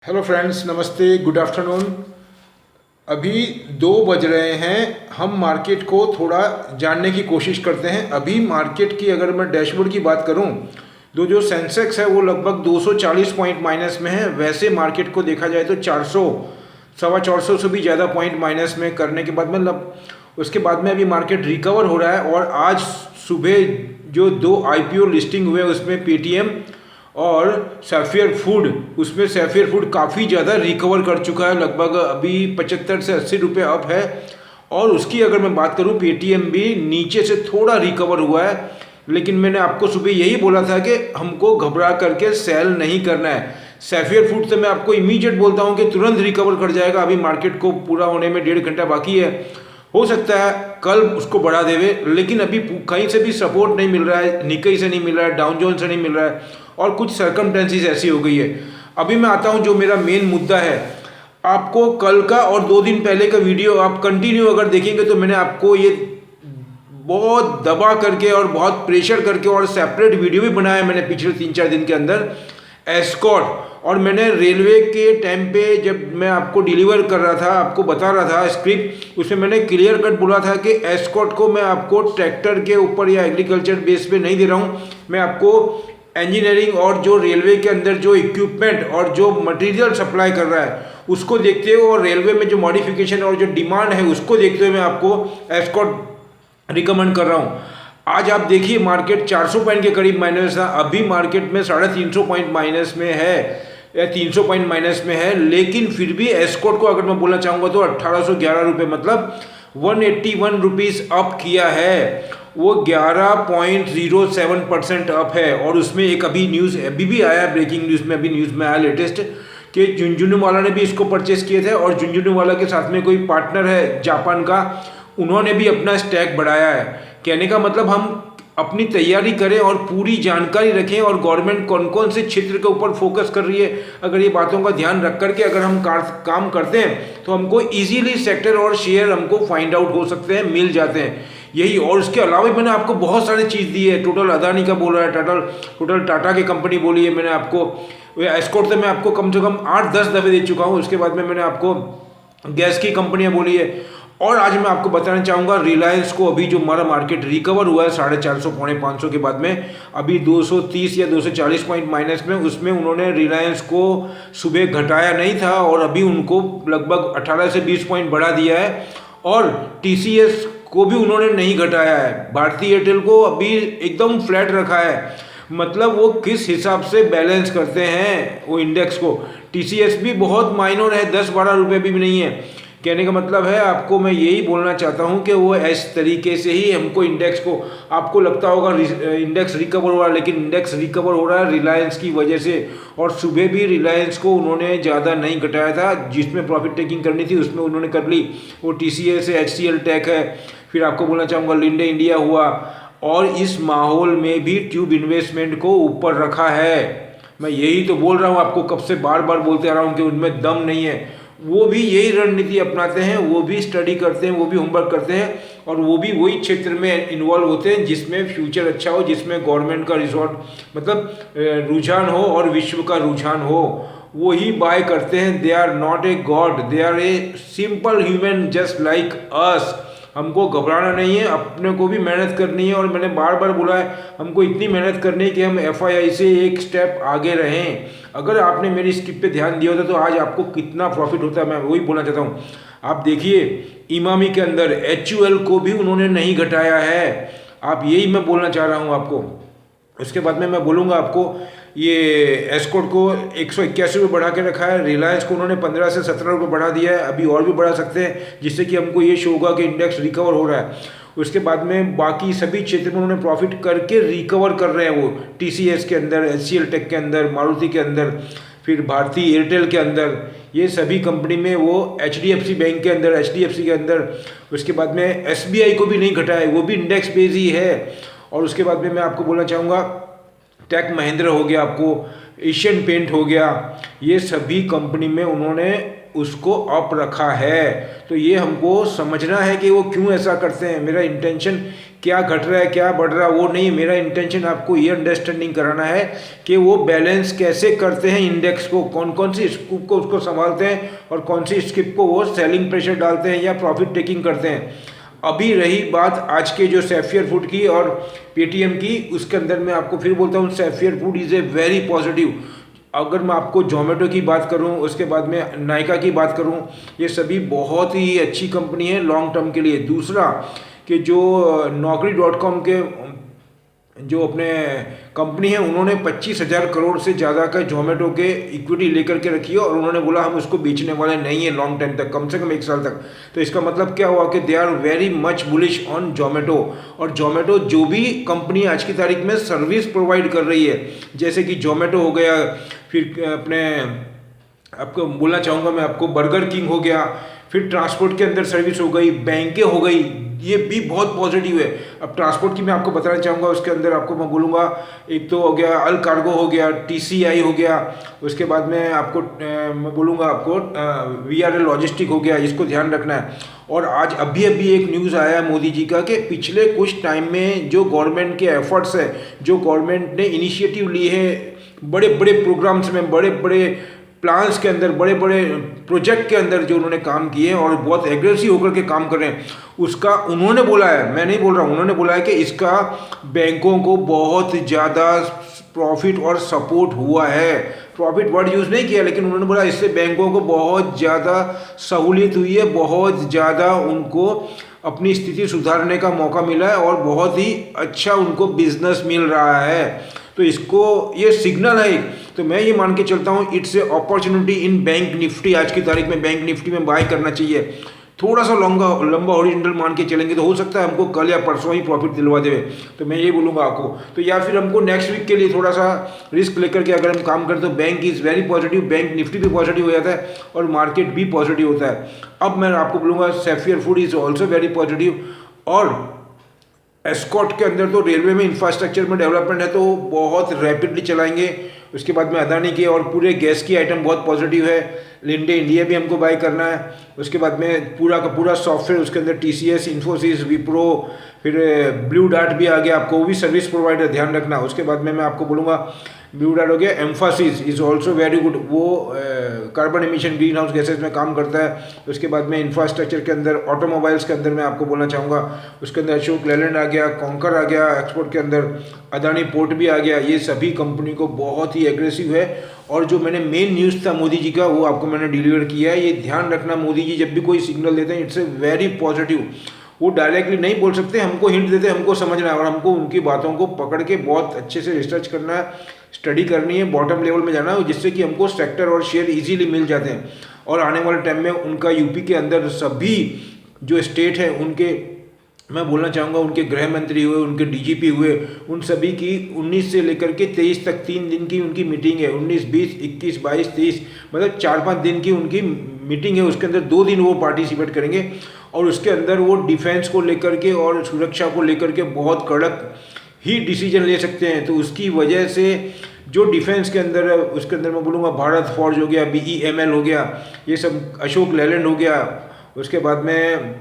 Hello friends, नमस्ते, good afternoon. अभी 2 बज रहे हैं। हम मार्केट को थोड़ा जानने की कोशिश करते हैं। अभी मार्केट की अगर मैं डैशबोर्ड की बात करूं तो जो सेंसेक्स है वो लगभग 240 पॉइंट माइनस में है। वैसे मार्केट को देखा जाए तो 400 सवा 400 से भी ज़्यादा पॉइंट माइनस में करने के बाद मतलब उसके बाद में अभी मार्केट रिकवर हो रहा है। और आज सुबह जो 2 आईपीओ लिस्टिंग हुए उसमें पेटीएम और सैफियर फूड, उसमें सैफियर फूड काफ़ी ज़्यादा रिकवर कर चुका है, लगभग अभी 75 से 80 रुपये अप है। और उसकी अगर मैं बात करूं, पेटीएम भी नीचे से थोड़ा रिकवर हुआ है। लेकिन मैंने आपको सुबह यही बोला था कि हमको घबरा करके सेल नहीं करना है। सैफियर फूड से मैं आपको इमीडिएट बोलता हूं कि तुरंत रिकवर कर जाएगा। अभी मार्केट को पूरा होने में 1.5 घंटा बाकी है। हो सकता है कल उसको बढ़ा देवे, लेकिन अभी कहीं से भी सपोर्ट नहीं मिल रहा है। निक्केई से नहीं मिल रहा है, डाउन जोन्स से नहीं मिल रहा है, और कुछ सर्कमटेंसीज ऐसी हो गई है। अभी मैं आता हूं जो मेरा मेन मुद्दा है। आपको कल का और 2 दिन पहले का वीडियो आप कंटिन्यू अगर देखेंगे तो मैंने आपको ये बहुत दबा करके और बहुत प्रेशर करके और सेपरेट वीडियो भी बनाया मैंने पिछले 3-4 दिन के अंदर एस्कॉर्ट। और मैंने रेलवे के टाइम पे जब मैं आपको डिलीवर कर रहा था, आपको बता रहा था स्क्रिप्ट, उसमें मैंने क्लियर कट बोला था कि एस्कॉर्ट को मैं आपको ट्रैक्टर के ऊपर या एग्रीकल्चर बेस पे नहीं दे रहा हूँ। मैं आपको इंजीनियरिंग और जो रेलवे के अंदर जो इक्विपमेंट और जो मटेरियल सप्लाई कर रहा है उसको देखते हुए, और रेलवे में जो मॉडिफिकेशन और जो डिमांड है उसको देखते हुए मैं आपको एस्कॉर्ट रिकमेंड कर रहा हूँ। आज आप देखिए मार्केट 400 पॉइंट के करीब माइनस था। अभी मार्केट में 350 पॉइंट माइनस में है या 300 पॉइंट माइनस में है। लेकिन फिर भी एस्कॉर्ट को अगर मैं बोलना चाहूँगा तो 1811 रुपये, मतलब 181 रुपीज़ अप किया है। वो 11.07% अप है। और उसमें एक अभी न्यूज़ अभी भी आया, ब्रेकिंग न्यूज़ में अभी न्यूज़ में आया लेटेस्ट, कि झुंझुनूवाला ने भी इसको परचेस किए थे। और झुंझुनूवाला के साथ में कोई पार्टनर है जापान का, उन्होंने भी अपना स्टैक बढ़ाया है। कहने का मतलब हम अपनी तैयारी करें और पूरी जानकारी रखें, और गवर्नमेंट कौन कौन से क्षेत्र के ऊपर फोकस कर रही है, अगर ये बातों का ध्यान रख करके अगर हम काम करते हैं तो हमको इजीली सेक्टर और शेयर हमको फाइंड आउट हो सकते हैं, मिल जाते हैं यही। और उसके अलावा मैंने आपको बहुत सारी चीज़ दी है। टोटल अदानी का बोल रहा है, टोटल टाटा की कंपनी बोली है मैंने आपको। एस्कॉर्ट से मैं आपको कम से कम 8-10 दफ़े दे चुका हूँ। उसके बाद में मैंने आपको गैस की कंपनियाँ बोली है। और आज मैं आपको बताना चाहूँगा रिलायंस को, अभी जो हमारा मार्केट रिकवर हुआ है 450 पौने 500 के बाद में, अभी 230 या 240 पॉइंट माइनस में, उसमें उन्होंने रिलायंस को सुबह घटाया नहीं था और अभी उनको लगभग 18 से 20 पॉइंट बढ़ा दिया है। और टीसीएस को भी उन्होंने नहीं घटाया है। भारतीय एयरटेल को अभी एकदम फ्लैट रखा है। मतलब वो किस हिसाब से बैलेंस करते हैं वो इंडेक्स को। टीसीएस भी बहुत माइनर है, 10-12 रुपये भी नहीं है। कहने का मतलब है आपको मैं यही बोलना चाहता हूं कि वो इस तरीके से ही हमको इंडेक्स को, आपको लगता होगा इंडेक्स रिकवर हो रहा है, लेकिन इंडेक्स रिकवर हो रहा है रिलायंस की वजह से। और सुबह भी रिलायंस को उन्होंने ज़्यादा नहीं घटाया था, जिसमें प्रॉफिट टेकिंग करनी थी उसमें उन्होंने कर ली। वो टीसीएस है, एचसीएल टेक है, फिर आपको बोलना चाहूँगा लिंडे इंडिया हुआ। और इस माहौल में भी ट्यूब इन्वेस्टमेंट को ऊपर रखा है। मैं यही तो बोल रहा हूँ आपको, कब से बार बार बोलते आ रहा हूँ कि उनमें दम नहीं है। वो भी यही रणनीति अपनाते हैं, वो भी स्टडी करते हैं, वो भी होमवर्क करते हैं, और वो भी वही क्षेत्र में इन्वॉल्व होते हैं जिसमें फ्यूचर अच्छा हो, जिसमें गवर्नमेंट का रिजॉर्ट मतलब रुझान हो और विश्व का रुझान हो। वो ही बाय करते हैं। They are not a god, they are a simple human just like us. हमको घबराना नहीं है, अपने को भी मेहनत करनी है। और मैंने बार बार बोला है हमको इतनी मेहनत करनी है कि हम एफआईआई से एक स्टेप आगे रहें। अगर आपने मेरी स्किप पे ध्यान दिया होता तो आज आपको कितना प्रॉफिट होता है, मैं वही बोलना चाहता हूँ। आप देखिए इमामी के अंदर एचयूएल को भी उन्होंने नहीं घटाया है। आप यही मैं बोलना चाह रहा हूँ आपको। उसके बाद में मैं बोलूँगा आपको ये एस्कॉर्ट को 181 रुपये बढ़ा के रखा है। रिलायंस को उन्होंने 15 से 17 रुपये बढ़ा दिया है, अभी और भी बढ़ा सकते हैं, जिससे कि हमको ये शो होगा कि इंडेक्स रिकवर हो रहा है। उसके बाद में बाकी सभी क्षेत्र में उन्होंने प्रॉफिट करके रिकवर कर रहे हैं। वो टीसीएस के अंदर, एचसीएल टेक के अंदर, मारुति के अंदर, फिर भारतीय एयरटेल के अंदर, ये सभी कंपनी में, वो एचडीएफसी बैंक के अंदर, एचडीएफसी के अंदर। उसके बाद में एसबीआई को भी नहीं घटाया है, वो भी इंडेक्स बेस ही है। और उसके बाद में मैं आपको बोलना चाहूँगा टेक महिंद्रा हो गया, आपको एशियन पेंट हो गया, ये सभी कंपनी में उन्होंने उसको अप रखा है। तो ये हमको समझना है कि वो क्यों ऐसा करते हैं। मेरा इंटेंशन क्या घट रहा है क्या बढ़ रहा है वो नहीं, मेरा इंटेंशन आपको ये अंडरस्टैंडिंग कराना है कि वो बैलेंस कैसे करते हैं इंडेक्स को, कौन कौन सी स्किप को उसको संभालते हैं और कौन सी स्किप को वो सेलिंग प्रेशर डालते हैं या प्रॉफिट टेकिंग करते हैं। अभी रही बात आज के जो सैफियर फूड की और पेटीएम की, उसके अंदर मैं आपको फिर बोलता हूँ Sapphire food is a very positive. अगर मैं आपको जोमेटो की बात करूं, उसके बाद में नायका की बात करूं, ये सभी बहुत ही अच्छी कंपनी है लॉन्ग टर्म के लिए। दूसरा कि जो Naukri.com के जो अपने कंपनी है उन्होंने 25,000 करोड़ से ज़्यादा का जोमेटो के इक्विटी लेकर के रखी है और उन्होंने बोला हम उसको बेचने वाले नहीं है लॉन्ग टाइम तक, कम से कम 1 साल तक। तो इसका मतलब क्या हुआ कि they are very much bullish on Zomato. और जोमेटो जो भी कंपनी आज की तारीख में सर्विस प्रोवाइड कर रही है, जैसे कि जोमेटो हो गया, फिर अपने आपको बोलना चाहूँगा मैं आपको बर्गर किंग हो गया, फिर ट्रांसपोर्ट के अंदर सर्विस हो गई, बैंकें हो गई, ये भी बहुत पॉजिटिव है। अब ट्रांसपोर्ट की मैं आपको बताना चाहूँगा, उसके अंदर आपको मैं बोलूँगा एक तो हो गया अल कार्गो हो गया, TCI हो गया, उसके बाद में आपको मैं बोलूँगा आपको VRL लॉजिस्टिक हो गया, इसको ध्यान रखना है। और आज अभी अभी एक न्यूज़ आया मोदी जी का कि पिछले कुछ टाइम में जो गवर्नमेंट के एफर्ट्स है, जो गवर्नमेंट ने इनिशिएटिव लिए हैं बड़े बड़े प्रोग्राम्स में, बड़े बड़े प्लान्स के अंदर, बड़े बड़े प्रोजेक्ट के अंदर जो उन्होंने काम किए हैं और बहुत एग्रेसिव होकर के काम कर रहे हैं, उसका उन्होंने बोला है, मैं नहीं बोल रहा हूँ, उन्होंने बोला है कि इसका बैंकों को बहुत ज़्यादा प्रॉफिट और सपोर्ट हुआ है। प्रॉफिट वर्ड यूज़ नहीं किया, लेकिन उन्होंने बोला इससे बैंकों को बहुत ज़्यादा सहूलियत हुई है, बहुत ज़्यादा उनको अपनी स्थिति सुधारने का मौका मिला है और बहुत ही अच्छा उनको बिजनेस मिल रहा है। तो इसको ये सिग्नल है एक, तो मैं ये मान के चलता हूँ it's a opportunity in bank Nifty. आज की तारीख में बैंक निफ्टी में बाय करना चाहिए। थोड़ा सा लंबा हॉरिजॉन्टल मान के चलेंगे तो हो सकता है हमको कल या परसों ही प्रॉफिट दिलवा देवे, तो मैं ये बोलूँगा आपको। तो या फिर हमको नेक्स्ट वीक के लिए थोड़ा सा रिस्क लेकर के अगर हम काम करें तो bank is very positive, bank Nifty भी पॉजिटिव हो जाता है और मार्केट भी पॉजिटिव होता है। अब मैं आपको बोलूँगा Sapphire food is also very positive. और एस्कॉट के अंदर तो रेलवे में इंफ्रास्ट्रक्चर में डेवलपमेंट है तो बहुत रैपिडली चलाएंगे। उसके बाद में अदानी की और पूरे गैस की आइटम बहुत पॉजिटिव है। लिंडे इंडिया भी हमको बाय करना है। उसके बाद में पूरा का पूरा सॉफ्टवेयर, उसके अंदर TCS, इन्फोसिस, विप्रो, फिर ब्लू डार्ट भी आ गया, आपको वो भी सर्विस प्रोवाइडर, ध्यान रखना। उसके बाद में मैं आपको बोलूँगा ब्लू डार्ट हो गया, Mphasis is also very good, वो carbon emission greenhouse gases में काम करता है। उसके बाद में इंफ्रास्ट्रक्चर के अंदर, ऑटोमोबाइल्स के अंदर मैं आपको बोलना चाहूँगा, उसके अंदर अशोक लेलैंड आ गया, कॉन्कर आ गया, एक्सपोर्ट के अंदर अदानी पोर्ट भी आ गया। ये सभी कंपनी को बहुत ही एग्रेसिव है। और जो मैंने मेन न्यूज़ था मोदी जी का वो आपको मैंने डिलीवर किया है। ये ध्यान रखना, मोदी जी जब भी कोई सिग्नल देते हैं इट्स ए वेरी पॉजिटिव। वो डायरेक्टली नहीं बोल सकते, हमको हिंट देते, हमको समझना है और हमको उनकी बातों को पकड़ के बहुत अच्छे से रिसर्च करना है, स्टडी करनी है, बॉटम लेवल में जाना है, जिससे कि हमको सेक्टर और शेयर इजीली मिल जाते हैं। और आने वाले टाइम में उनका यूपी के अंदर सभी जो स्टेट है उनके, मैं बोलना चाहूँगा उनके गृह मंत्री हुए, उनके DGP हुए, उन सभी की 19 से लेकर के 23 तक 3 दिन की उनकी मीटिंग है। 19, 20, 21, 22, 23 मतलब 4-5 दिन की उनकी मीटिंग है। उसके अंदर 2 दिन वो पार्टिसिपेट करेंगे और उसके अंदर वो डिफेंस को लेकर के और सुरक्षा को लेकर के बहुत कड़क ही डिसीजन ले सकते हैं। तो उसकी वजह से जो डिफेंस के अंदर है उसके अंदर मैं बोलूँगा भारत फॉर्ज हो गया, BEML हो गया, ये सब अशोक लेलैंड हो गया, उसके बाद में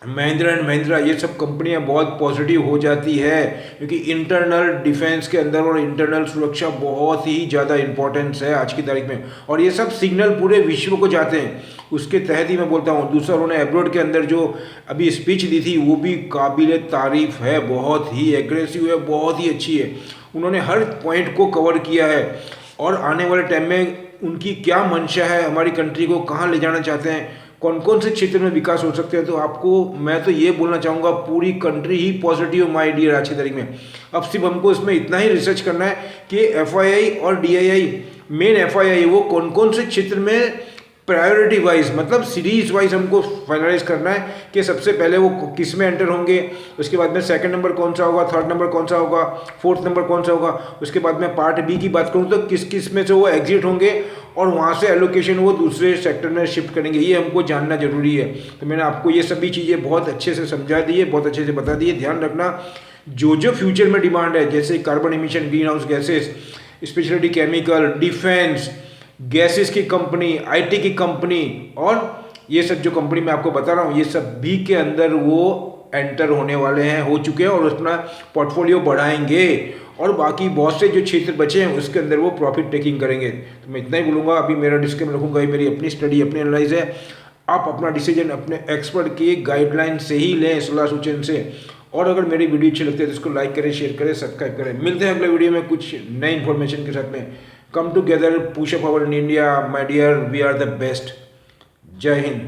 महिंद्रा एंड महिंद्रा, ये सब कंपनियां बहुत पॉजिटिव हो जाती है क्योंकि इंटरनल डिफेंस के अंदर और इंटरनल सुरक्षा बहुत ही ज़्यादा इंपॉर्टेंस है आज की तारीख में। और ये सब सिग्नल पूरे विश्व को जाते हैं, उसके तहत ही मैं बोलता हूँ। दूसरा, उन्होंने एब्रॉड के अंदर जो अभी स्पीच दी थी वो भी काबिल तारीफ है, बहुत ही एग्रेसिव है, बहुत ही अच्छी है। उन्होंने हर पॉइंट को कवर किया है और आने वाले टाइम में उनकी क्या मंशा है, हमारी कंट्री को कहाँ ले जाना चाहते हैं, कौन कौन से क्षेत्र में विकास हो सकते हैं। तो आपको मैं तो ये बोलना चाहूँगा पूरी कंट्री ही पॉजिटिव माय डियर आज की तारीख में। अब सिर्फ हमको इसमें इतना ही रिसर्च करना है कि FII और DII, मेन FII वो कौन कौन से क्षेत्र में प्रायोरिटी वाइज, मतलब सीरीज वाइज हमको फाइनलाइज करना है कि सबसे पहले वो किस में एंटर होंगे, उसके बाद में सेकंड नंबर कौन सा होगा, थर्ड नंबर कौन सा होगा, फोर्थ नंबर कौन सा होगा। उसके बाद में पार्ट B की बात करूँ तो किस किस में से वो एग्जिट होंगे और वहाँ से एलोकेशन वो दूसरे सेक्टर में शिफ्ट करेंगे, ये हमको जानना जरूरी है। तो मैंने आपको ये सभी चीज़ें बहुत अच्छे से समझा दी है, बहुत अच्छे से बता दी है। ध्यान रखना, जो जो फ्यूचर में डिमांड है जैसे carbon emission, green house gases, speciality chemical, defence, gases की कंपनी, IT की कंपनी और ये सब जो कंपनी मैं आपको बता रहा हूँ ये सब भी के अंदर वो एंटर होने वाले हैं, हो चुके हैं और अपना पोर्टफोलियो बढ़ाएंगे और बाकी बहुत से जो क्षेत्र बचे हैं उसके अंदर वो प्रॉफिट टेकिंग करेंगे। तो मैं इतना ही बोलूँगा, अभी मेरा डिस्क्लेमर रखूँगा, ये मेरी अपनी स्टडी अपनी एनालाइज है, आप अपना डिसीजन अपने एक्सपर्ट की गाइडलाइन से ही लें, सलाह सूचन से। और अगर मेरी वीडियो अच्छी लगती है तो इसको लाइक करें, शेयर करें, सब्सक्राइब करें। मिलते हैं अगले वीडियो में कुछ नई इन्फॉर्मेशन के साथ में। Come together, push up our in India, my dear, we are the best. जय हिंद।